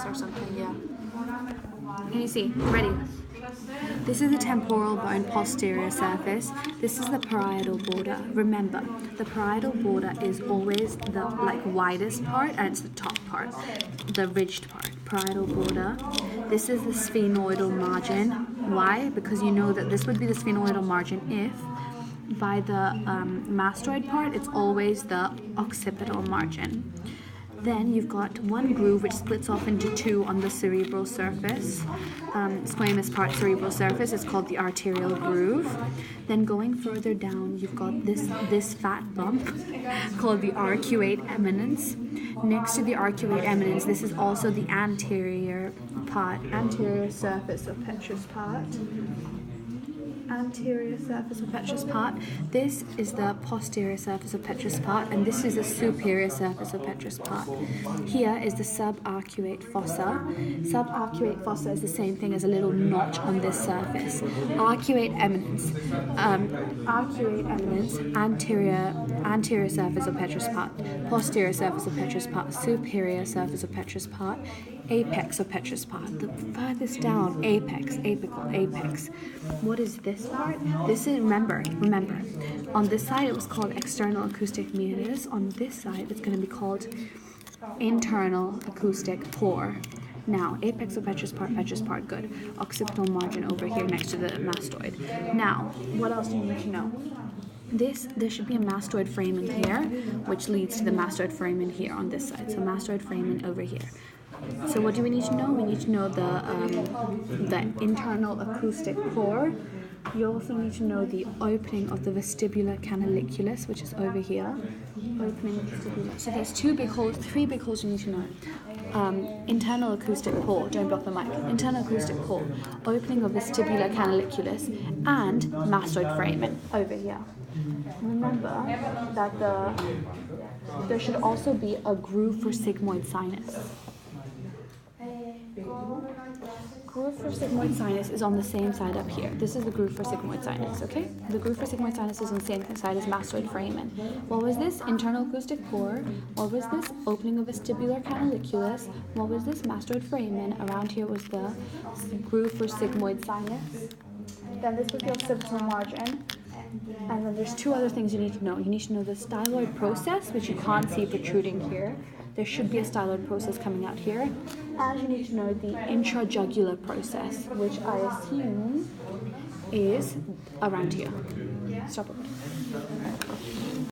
or something, yeah. Can you see? Ready? This is the temporal bone posterior surface. This is the parietal border. Remember, the parietal border is always the widest part, and it's the top part, the ridged part. Parietal border. This is the sphenoidal margin. Why? Because you know that this would be the sphenoidal margin if by the mastoid part, it's always the occipital margin. Then you've got one groove which splits off into two on the cerebral surface. Squamous part cerebral surface is called the arterial groove. Then going further down, you've got this fat bump called the arcuate eminence. Next to the arcuate eminence, this is also the anterior surface of petrous part. Anterior surface of petrous part. This is the posterior surface of petrous part, and this is the superior surface of petrous part. Here is the subarcuate fossa. Subarcuate fossa is the same thing as a little notch on this surface. Arcuate eminence, anterior surface of petrous part, posterior surface of petrous part, superior surface of petrous part, apex of petrous part. The furthest down, apex, apical, apex. What is this part? This is, remember, on this side it was called external acoustic meatus. On this side it's going to be called internal acoustic pore. Now, apex of petrous part, good. Occipital margin over here next to the mastoid. Now, what else do you need to know? There should be a mastoid foramen here, which leads to the mastoid foramen here on this side. So mastoid foramen over here. So what do we need to know? We need to know the internal acoustic pore. You also need to know the opening of the vestibular canaliculus, which is over here. Opening of vestibular. So there's three big holes you need to know. Internal acoustic pore, don't block the mic. Internal acoustic pore, opening of vestibular canaliculus, and mastoid foramen over here. Remember that there should also be a groove for sigmoid sinus. Groove for sigmoid sinus is on the same side up here. This is the groove for sigmoid sinus, okay? The groove for sigmoid sinus is on the same side as mastoid foramen. What was this? Internal acoustic pore. What was this? Opening of vestibular canaliculus. What was this? Mastoid foramen. Around here was the groove for sigmoid sinus. Then this was the occipital margin. And then there's two other things you need to know. You need to know the styloid process, which you can't see protruding here. There should be a styloid process coming out here. And you need to know the intrajugular process, which I assume is around here. Stop it.